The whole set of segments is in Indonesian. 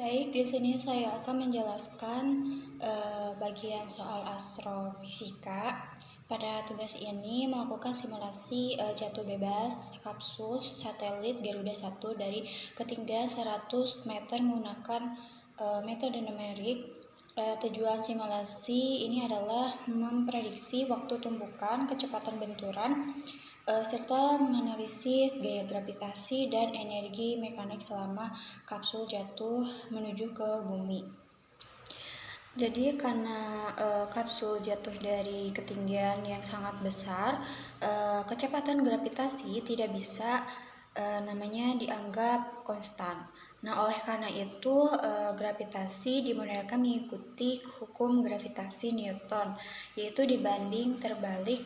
Baik, di sini saya akan menjelaskan bagian soal astrofisika. Pada tugas ini melakukan simulasi jatuh bebas kapsul satelit Garuda 1 dari ketinggian 100 meter menggunakan metode numerik. Tujuan simulasi ini adalah memprediksi waktu tumbukan, kecepatan benturan, serta menganalisis gaya gravitasi dan energi mekanik selama kapsul jatuh menuju ke bumi. Jadi karena kapsul jatuh dari ketinggian yang sangat besar, kecepatan gravitasi tidak bisa namanya dianggap konstan. Nah, oleh karena itu gravitasi dimodelkan mengikuti hukum gravitasi Newton, yaitu dibanding terbalik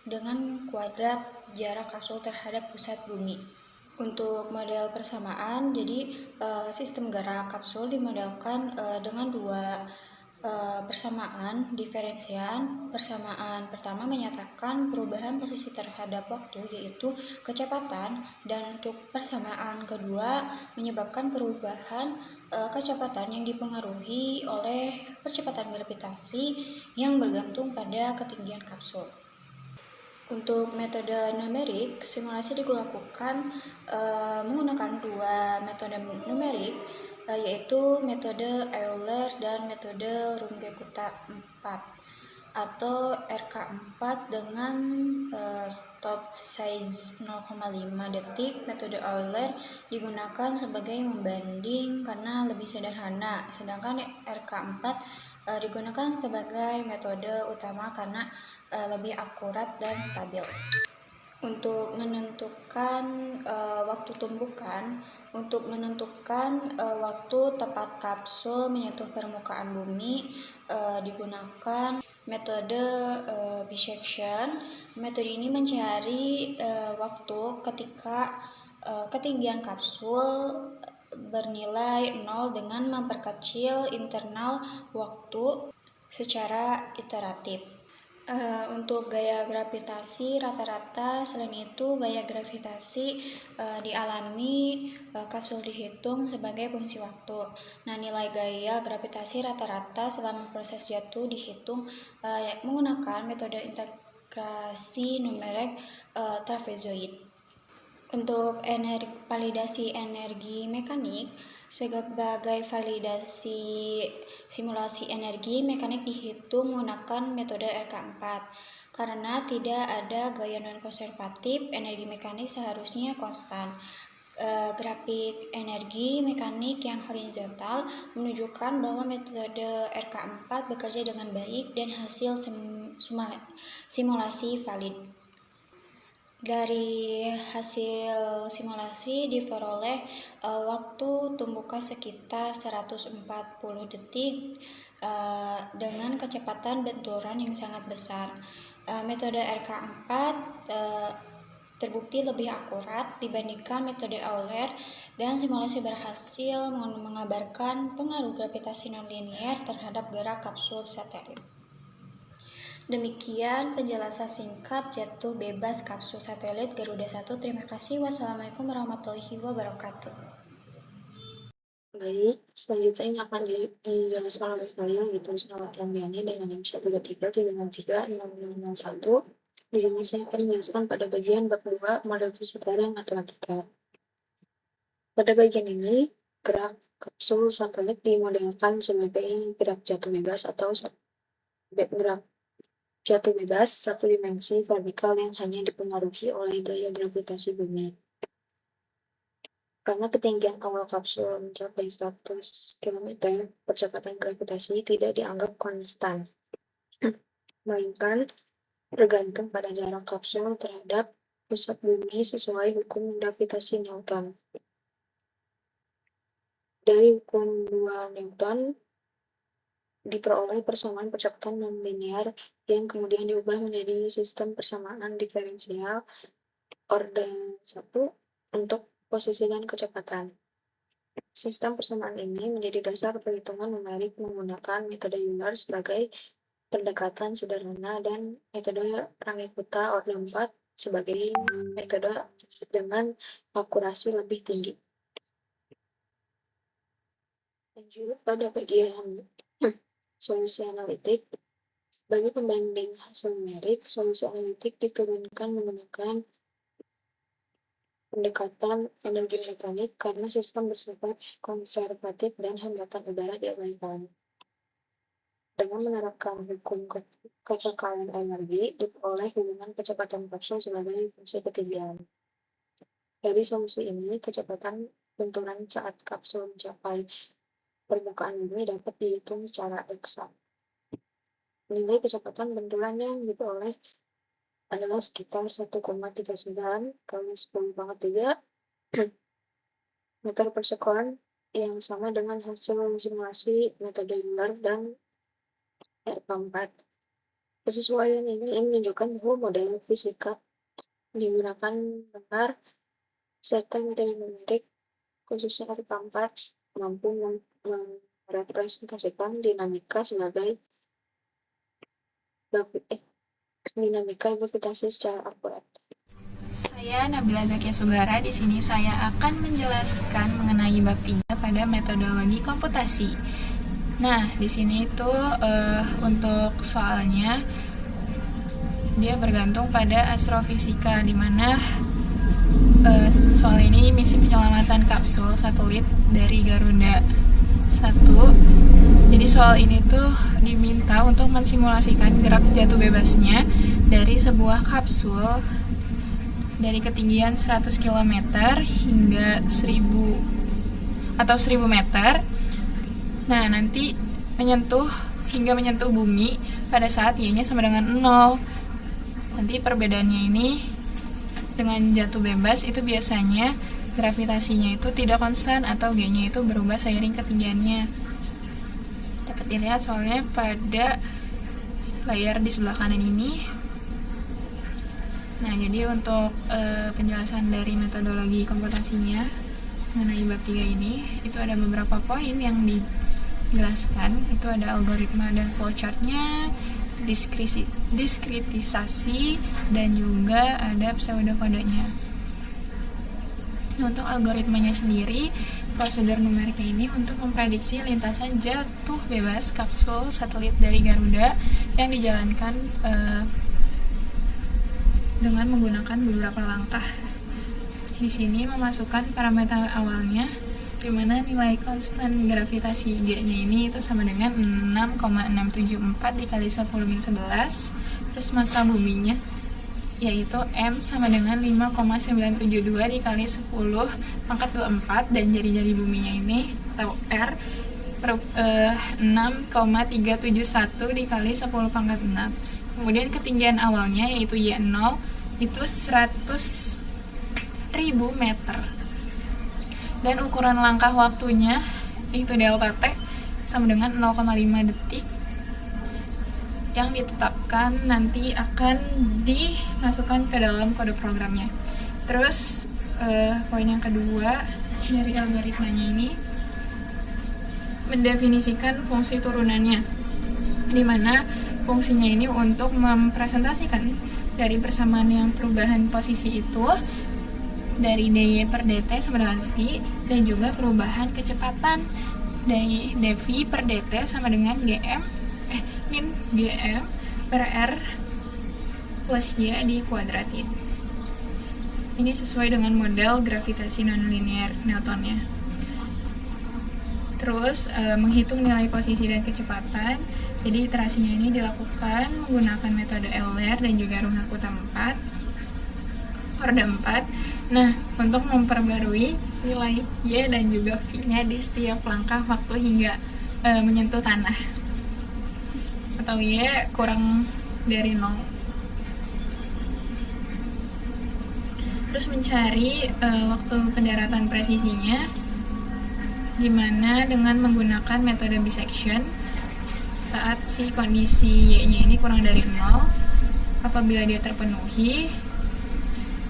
dengan kuadrat jarak kapsul terhadap pusat bumi. Untuk model persamaan, jadi sistem gerak kapsul dimodelkan dengan dua persamaan diferensian. Persamaan pertama menyatakan perubahan posisi terhadap waktu, yaitu kecepatan, dan untuk persamaan kedua menyebabkan perubahan kecepatan yang dipengaruhi oleh percepatan gravitasi yang bergantung pada ketinggian kapsul. Untuk metode numerik, simulasi dilakukan menggunakan dua metode numerik, yaitu metode Euler dan metode Runge-Kutta 4 atau RK4 dengan stop size 0,5 detik. Metode Euler digunakan sebagai membanding karena lebih sederhana, sedangkan RK4 digunakan sebagai metode utama karena lebih akurat dan stabil. Untuk menentukan waktu tumbukan, waktu tepat kapsul menyentuh permukaan bumi digunakan metode bisection. Metode ini mencari waktu ketika ketinggian kapsul bernilai 0 dengan memperkecil internal waktu secara iteratif. Untuk gaya gravitasi rata-rata, selain itu gaya gravitasi dialami kapsul dihitung sebagai fungsi waktu. Nah, nilai gaya gravitasi rata-rata selama proses jatuh dihitung menggunakan metode integrasi numerik trapezoid. Untuk validasi energi mekanik, sebagai validasi simulasi energi mekanik dihitung menggunakan metode RK4. Karena tidak ada gaya non-konservatif, energi mekanik seharusnya konstan. Grafik energi mekanik yang horizontal menunjukkan bahwa metode RK4 bekerja dengan baik dan hasil simulasi valid. Dari hasil simulasi diperoleh waktu tumbukan sekitar 140 detik dengan kecepatan benturan yang sangat besar. Metode RK4 terbukti lebih akurat dibandingkan metode Euler, dan simulasi berhasil mengabarkan pengaruh gravitasi nonlinier terhadap gerak kapsul satelit. Demikian penjelasan singkat jatuh bebas kapsul satelit Garuda 1. Terima kasih. Wassalamualaikum warahmatullahi wabarakatuh. Baik, selanjutnya yang akan dijelaskan oleh saya yaitu Selamat Yambiani dengan NIM 123-763-6601. Di sini saya akan menjelaskan pada bagian bab 2 model fisika dan matematika. Pada bagian ini, gerak kapsul satelit dimodelkan sebagai gerak jatuh bebas atau gerak jatuh bebas satu dimensi vertikal yang hanya dipengaruhi oleh gaya gravitasi bumi. Karena ketinggian awal kapsul mencapai 100 km, percepatan gravitasi tidak dianggap konstan, melainkan bergantung pada jarak kapsul terhadap pusat bumi sesuai hukum gravitasi Newton. Dari hukum 2 Newton diperoleh persamaan percepatan non-linear yang kemudian diubah menjadi sistem persamaan diferensial orde 1 untuk posisi dan kecepatan. Sistem persamaan ini menjadi dasar perhitungan numerik menggunakan metode Euler sebagai pendekatan sederhana dan metode Runge-Kutta orde 4 sebagai metode dengan akurasi lebih tinggi. Lanjut pada bagian solusi analitik. Sebagai pembanding hasil numerik, solusi analitik diturunkan menggunakan pendekatan energi mekanik karena sistem bersifat konservatif dan hambatan udara diabaikan. Dengan menerapkan hukum kekekalan energi, diperoleh hubungan kecepatan kapsul sebagai fungsi ketinggian. Dari solusi ini, kecepatan benturan saat kapsul mencapai permukaan bumi dapat dihitung secara eksak. Nilai kecepatan benturan yang diperoleh adalah sekitar 1,39 kali 10 pangkat 3 meter per sekon, yang sama dengan hasil simulasi metode Euler dan R4. Kesesuaian ini menunjukkan bahwa model fisika digunakan benar serta metode numerik khususnya R4 mampu merepresentasikan dinamika sebagai dinamika gravitasi secara akurat. Saya Nabila Zakia Sugara. Di sini saya akan menjelaskan mengenai bab 3 pada metodologi komputasi. Nah, di sini itu untuk soalnya dia bergantung pada astrofisika, di mana soal ini misi penyelamatan kapsul satelit dari Garuda 1. Jadi soal ini tuh diminta untuk mensimulasikan gerak jatuh bebasnya dari sebuah kapsul dari ketinggian 100 km hingga 1000 atau 1000 meter. Nah, nanti hingga menyentuh bumi pada saat y-nya sama dengan 0. Nanti perbedaannya ini dengan jatuh bebas itu biasanya gravitasinya itu tidak konstan atau g-nya itu berubah seiring ketinggiannya. Dapat dilihat soalnya pada layar di sebelah kanan ini. Nah, jadi untuk penjelasan dari metodologi komputasinya mengenai bab 3 ini, itu ada beberapa poin yang dijelaskan. Itu ada algoritma dan flowchart-nya, diskritisasi, dan juga ada pseudokodenya. Nah, untuk algoritmanya sendiri, prosedur numeriknya ini untuk memprediksi lintasan jatuh bebas kapsul satelit dari Garuda yang dijalankan dengan menggunakan beberapa langkah. Di sini memasukkan parameter awalnya, di mana nilai konstan gravitasi G-nya ini itu sama dengan 6,674 dikali 10⁻11. Terus massa buminya yaitu M sama dengan 5,972 dikali 10 pangkat 24, dan jari-jari buminya ini atau R 6,371 dikali 10 pangkat 6. Kemudian ketinggian awalnya yaitu Y0 itu 100.000 meter. Dan ukuran langkah waktunya itu delta T sama dengan 0,5 detik, yang ditetapkan nanti akan dimasukkan ke dalam kode programnya. Terus poin yang kedua dari algoritmanya ini mendefinisikan fungsi turunannya, di mana fungsinya ini untuk mempresentasikan dari persamaan yang perubahan posisi itu dari dy per dt sama dengan v, dan juga perubahan kecepatan dari dv per dt sama dengan min gm per r plus y dikuadratin. Ini sesuai dengan model gravitasi nonlinear Newtonnya. Terus menghitung nilai posisi dan kecepatan. Jadi iterasinya ini dilakukan menggunakan metode Euler dan juga Runge-Kutta 4. Nah, untuk memperbarui nilai y dan juga v-nya di setiap langkah waktu hingga menyentuh tanah, atau y kurang dari 0. Terus mencari waktu pendaratan presisinya, dimana dengan menggunakan metode bisection saat si kondisi y-nya ini kurang dari 0. Apabila dia terpenuhi,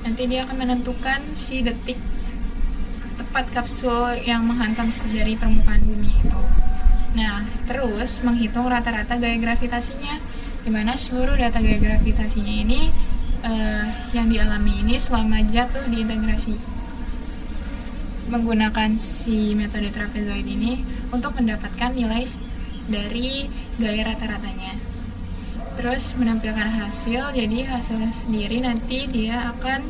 nanti dia akan menentukan si detik tepat kapsul yang menghantam dari permukaan bumi itu. Nah, terus menghitung rata-rata gaya gravitasinya, dimana seluruh data gaya gravitasinya ini yang dialami ini selama jatuh di integrasi. menggunakan si metode trapezoid ini untuk mendapatkan nilai dari gaya rata-ratanya. Terus menampilkan hasil, jadi hasilnya sendiri nanti dia akan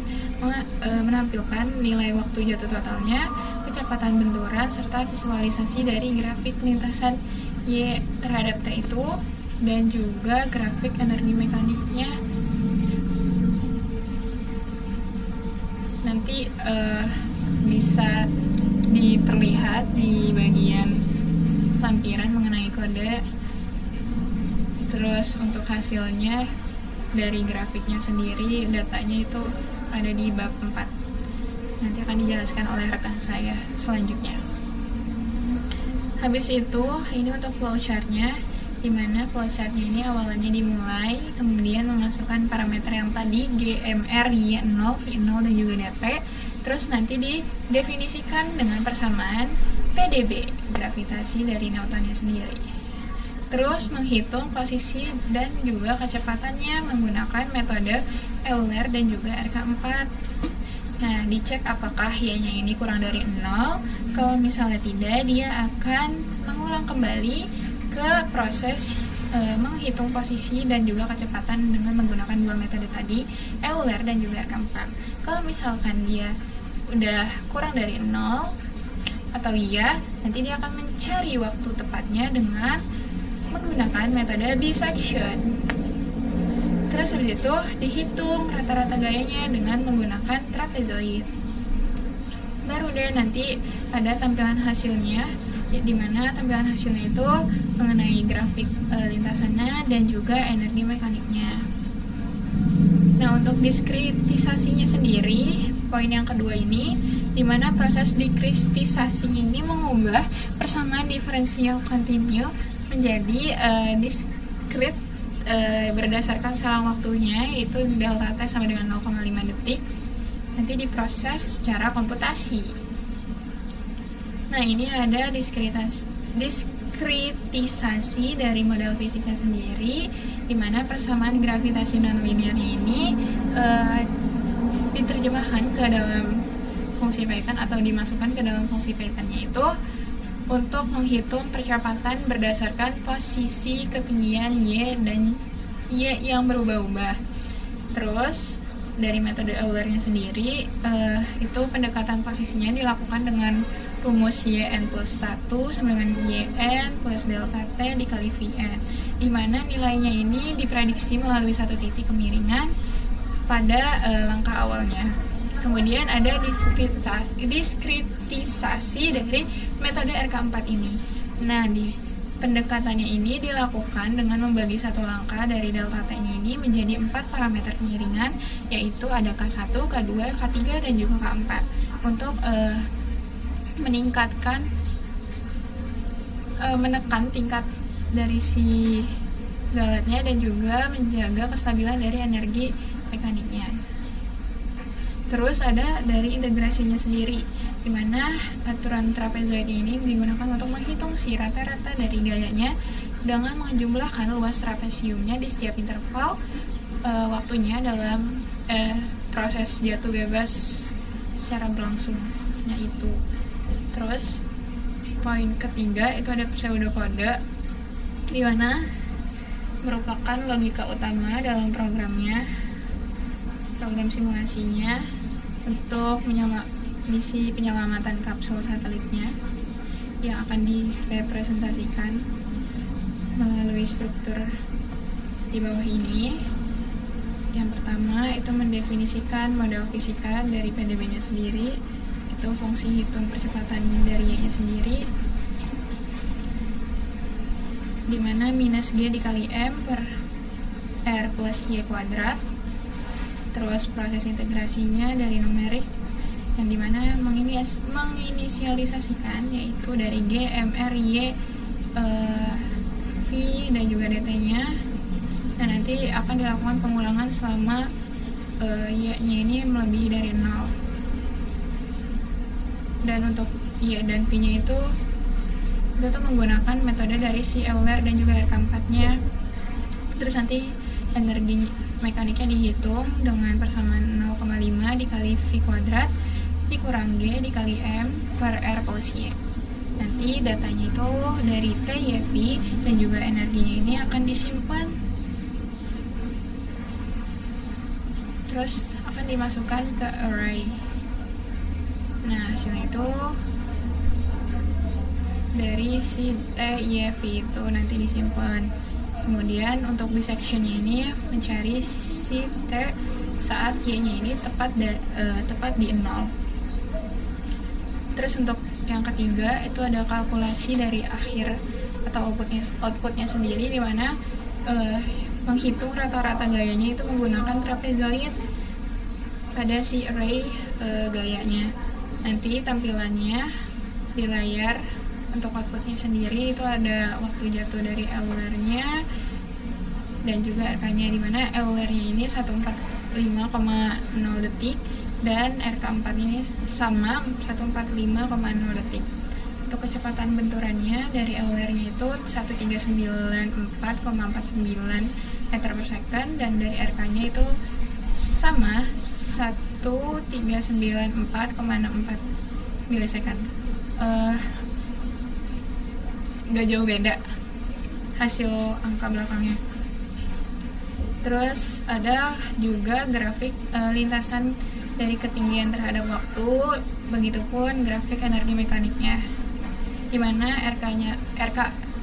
menampilkan nilai waktu jatuh totalnya, kecepatan benturan, serta visualisasi dari grafik lintasan Y terhadap T itu, dan juga grafik energi mekaniknya. Nanti bisa diperlihat di bagian lampiran mengenai kode. Terus untuk hasilnya dari grafiknya sendiri, datanya itu ada di bab 4. Nanti akan dijelaskan oleh rekan saya selanjutnya. Habis itu, ini untuk flowchartnya, dimana flowchartnya ini awalnya dimulai, kemudian memasukkan parameter yang tadi GMR, Y0, V0, dan juga DT, terus nanti didefinisikan dengan persamaan PdB, gravitasi dari Newtonnya sendiri. Terus menghitung posisi dan juga kecepatannya menggunakan metode Euler dan juga RK4. Nah, dicek apakah Y-nya ini kurang dari 0. Kalau misalnya tidak, dia akan mengulang kembali ke proses menghitung posisi dan juga kecepatan dengan menggunakan dua metode tadi, Euler dan juga RK4. Kalau misalkan dia udah kurang dari 0 atau iya, nanti dia akan mencari waktu tepatnya dengan menggunakan metode bisection. Terus habis itu dihitung rata-rata gayanya dengan menggunakan trapezoid. Baru deh nanti ada tampilan hasilnya, di mana tampilan hasilnya itu mengenai grafik lintasannya dan juga energi mekaniknya. Nah, untuk diskritisasinya sendiri, poin yang kedua ini, di mana proses diskritisasi ini mengubah persamaan diferensial kontinu menjadi diskrit berdasarkan selang waktunya, yaitu delta T sama dengan 0,5 detik, nanti diproses secara komputasi. Nah, ini ada diskritisasi dari model fisika sendiri, di mana persamaan gravitasi nonlinearnya ini diterjemahkan ke dalam fungsi Python atau dimasukkan ke dalam fungsi Pythonnya itu untuk menghitung percepatan berdasarkan posisi ketinggian Y dan Y yang berubah-ubah. Terus dari metode Eulernya sendiri, itu pendekatan posisinya dilakukan dengan rumus Yn plus 1 sama dengan Yn plus delta T dikali Vn, di mana nilainya ini diprediksi melalui satu titik kemiringan pada langkah awalnya. Kemudian ada diskritisasi dari metode RK4 ini. Nah, di pendekatannya ini dilakukan dengan membagi satu langkah dari delta T-nya ini menjadi 4 parameter kemiringan, yaitu ada K1, K2, K3, dan juga K4 untuk menekan tingkat dari si galetnya dan juga menjaga kestabilan dari energi mekaniknya. Terus ada dari integrasinya sendiri, di mana aturan trapezoid ini digunakan untuk menghitung si rata-rata dari gayanya dengan menjumlahkan luas trapesiumnya di setiap interval waktunya dalam proses jatuh bebas secara berlangsungnya itu. Terus poin ketiga itu ada pseudokode, di mana merupakan logika utama dalam program simulasinya untuk misi penyelamatan kapsul satelitnya yang akan direpresentasikan melalui struktur di bawah ini. Yang pertama itu mendefinisikan model fisika dari PdB-nya sendiri, itu fungsi hitung percepatan dari Y-nya sendiri, dimana minus G dikali M per R plus Y kuadrat. Terus proses integrasinya dari numerik, yang dimana menginisialisasikan yaitu dari G, M, R, Y, V, dan juga DT-nya. Nah, nanti akan dilakukan pengulangan selama Y-nya ini melebihi dari 0. Dan untuk Y dan V-nya itu menggunakan metode dari si Euler dan juga RK4-nya. Terus nanti energi mekaniknya dihitung dengan persamaan 0,5 dikali V kuadrat dikurang G dikali M per R plus Y. Nanti datanya itu dari T, Y, V, dan juga energinya ini akan disimpan. Terus akan dimasukkan ke array. Nah, hasilnya itu dari si T, Y, V itu nanti disimpan. Kemudian untuk dissectionnya ini mencari si T saat Y-nya ini tepat di 0. Terus untuk yang ketiga itu ada kalkulasi dari akhir atau outputnya sendiri, di mana menghitung rata-rata gayanya itu menggunakan trapezoid pada si array gayanya. Nanti tampilannya di layar untuk outputnya sendiri itu ada waktu jatuh dari Euler-nya dan juga RK-nya, di mana Euler-nya ini 145,0 detik dan RK4 ini sama 145,0 detik. Untuk kecepatan benturannya dari Euler-nya itu 1394,49 meter per second, dan dari RK-nya itu sama 1394,64 milisecond. Gak jauh beda hasil angka belakangnya. Terus ada juga grafik lintasan dari ketinggian terhadap waktu, begitupun grafik energi mekaniknya, dimana RK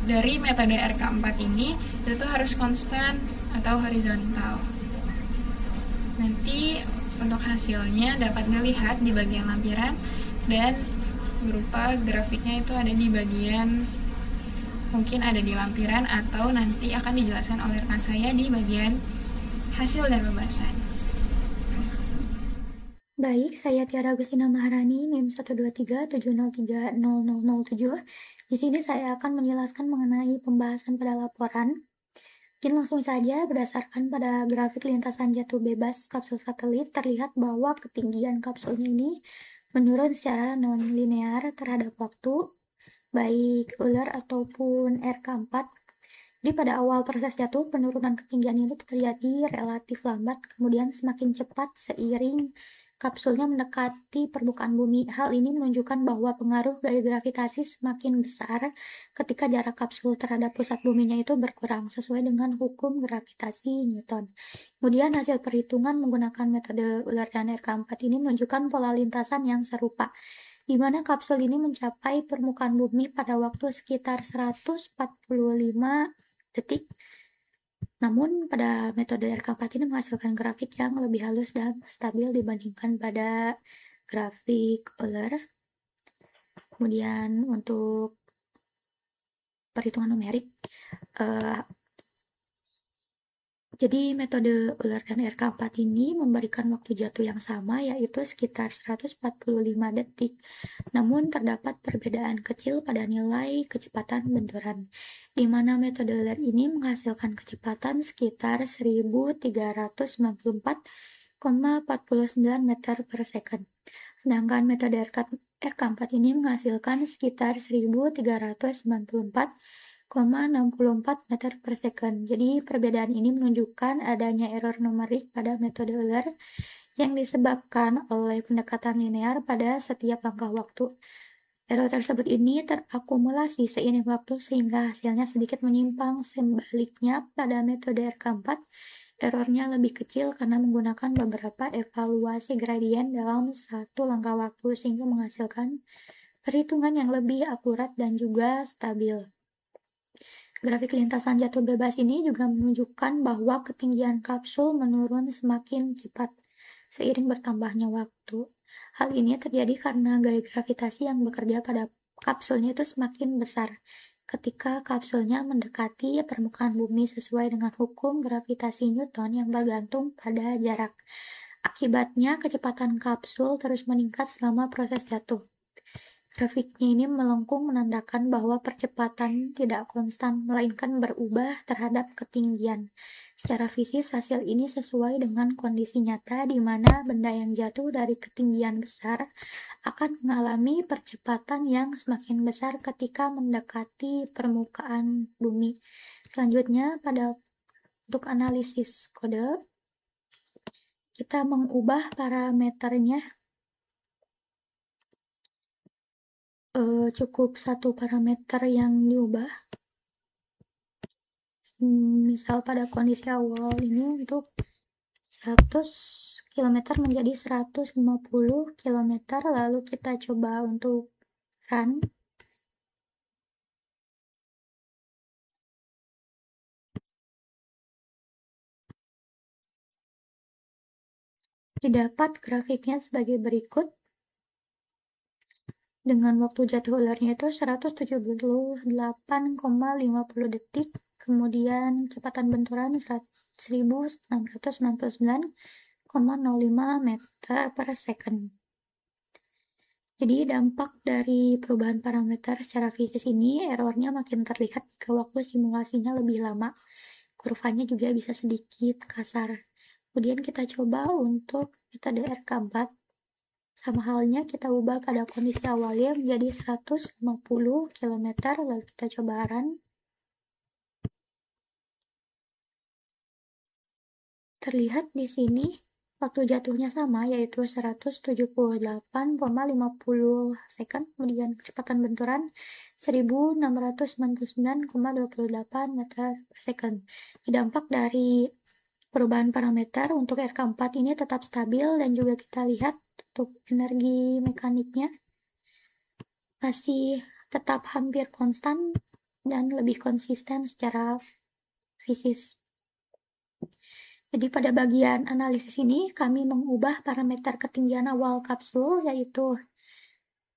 dari metode RK4 ini itu tuh harus konstan atau horizontal. Nanti untuk hasilnya dapat dilihat di bagian lampiran, dan berupa grafiknya itu ada di bagian, mungkin ada di lampiran atau nanti akan dijelaskan oleh rekan saya di bagian hasil dan pembahasan. Baik, saya Tiara Agustina Maharani, NIM 12370300007. Di sini saya akan menjelaskan mengenai pembahasan pada laporan. Mungkin langsung saja, berdasarkan pada grafik lintasan jatuh bebas kapsul satelit, terlihat bahwa ketinggian kapsulnya ini menurun secara non-linear terhadap waktu, baik Euler ataupun RK4. Jadi pada awal proses jatuh, penurunan ketinggian itu terjadi relatif lambat, kemudian semakin cepat seiring kapsulnya mendekati permukaan bumi. Hal ini menunjukkan bahwa pengaruh gaya gravitasi semakin besar ketika jarak kapsul terhadap pusat buminya itu berkurang, sesuai dengan hukum gravitasi Newton. Kemudian hasil perhitungan menggunakan metode Euler dan RK4 ini menunjukkan pola lintasan yang serupa, di mana kapsul ini mencapai permukaan bumi pada waktu sekitar 145 detik. Namun pada metode RK4 ini menghasilkan grafik yang lebih halus dan stabil dibandingkan pada grafik Euler. Kemudian untuk perhitungan numerik, jadi metode Euler dan RK4 ini memberikan waktu jatuh yang sama, yaitu sekitar 145 detik. Namun terdapat perbedaan kecil pada nilai kecepatan benturan, di mana metode Euler ini menghasilkan kecepatan sekitar 1394,49 meter per second. Sedangkan metode RK4 ini menghasilkan sekitar 1394,64 meter per second. Jadi perbedaan ini menunjukkan adanya error numerik pada metode Euler yang disebabkan oleh pendekatan linear pada setiap langkah waktu. Error tersebut ini terakumulasi seiring waktu sehingga hasilnya sedikit menyimpang. Sebaliknya pada metode RK4, errornya lebih kecil karena menggunakan beberapa evaluasi gradien dalam satu langkah waktu sehingga menghasilkan perhitungan yang lebih akurat dan juga stabil. Grafik lintasan jatuh bebas ini juga menunjukkan bahwa ketinggian kapsul menurun semakin cepat seiring bertambahnya waktu. Hal ini terjadi karena gaya gravitasi yang bekerja pada kapsulnya itu semakin besar ketika kapsulnya mendekati permukaan bumi sesuai dengan hukum gravitasi Newton yang bergantung pada jarak. Akibatnya, kecepatan kapsul terus meningkat selama proses jatuh. Grafiknya ini melengkung menandakan bahwa percepatan tidak konstan, melainkan berubah terhadap ketinggian. Secara fisis, hasil ini sesuai dengan kondisi nyata di mana benda yang jatuh dari ketinggian besar akan mengalami percepatan yang semakin besar ketika mendekati permukaan bumi. Selanjutnya, untuk analisis kode, kita mengubah parameternya cukup satu parameter yang diubah. Misal pada kondisi awal ini untuk 100 km menjadi 150 km, lalu kita coba untuk run. Didapat grafiknya sebagai berikut. Dengan waktu jatuh ularnya itu 178,50 detik, kemudian kecepatan benturan 1699,05 meter per second. Jadi dampak dari perubahan parameter secara fisis ini, errornya makin terlihat jika waktu simulasinya lebih lama. Kurvanya juga bisa sedikit kasar. Kemudian kita coba untuk metode RK4. Sama halnya kita ubah pada kondisi awalnya menjadi 150 km, lalu kita coba run. Terlihat di sini waktu jatuhnya sama, yaitu 178,50 second, kemudian kecepatan benturan 1699,28 meter per second. Dampak dari perubahan parameter untuk RK4 ini tetap stabil, dan juga kita lihat untuk energi mekaniknya masih tetap hampir konstan dan lebih konsisten secara fisis. Jadi pada bagian analisis ini kami mengubah parameter ketinggian awal kapsul, yaitu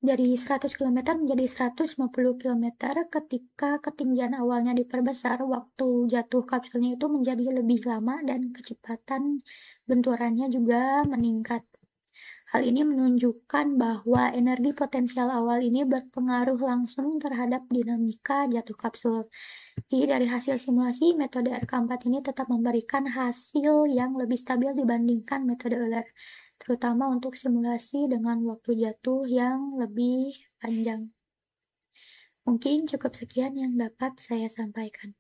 dari 100 km menjadi 150 km ketika ketinggian awalnya diperbesar, waktu jatuh kapsulnya itu menjadi lebih lama dan kecepatan benturannya juga meningkat. Hal ini menunjukkan bahwa energi potensial awal ini berpengaruh langsung terhadap dinamika jatuh kapsul. Jadi dari hasil simulasi, metode RK4 ini tetap memberikan hasil yang lebih stabil dibandingkan metode Euler, terutama untuk simulasi dengan waktu jatuh yang lebih panjang. Mungkin cukup sekian yang dapat saya sampaikan.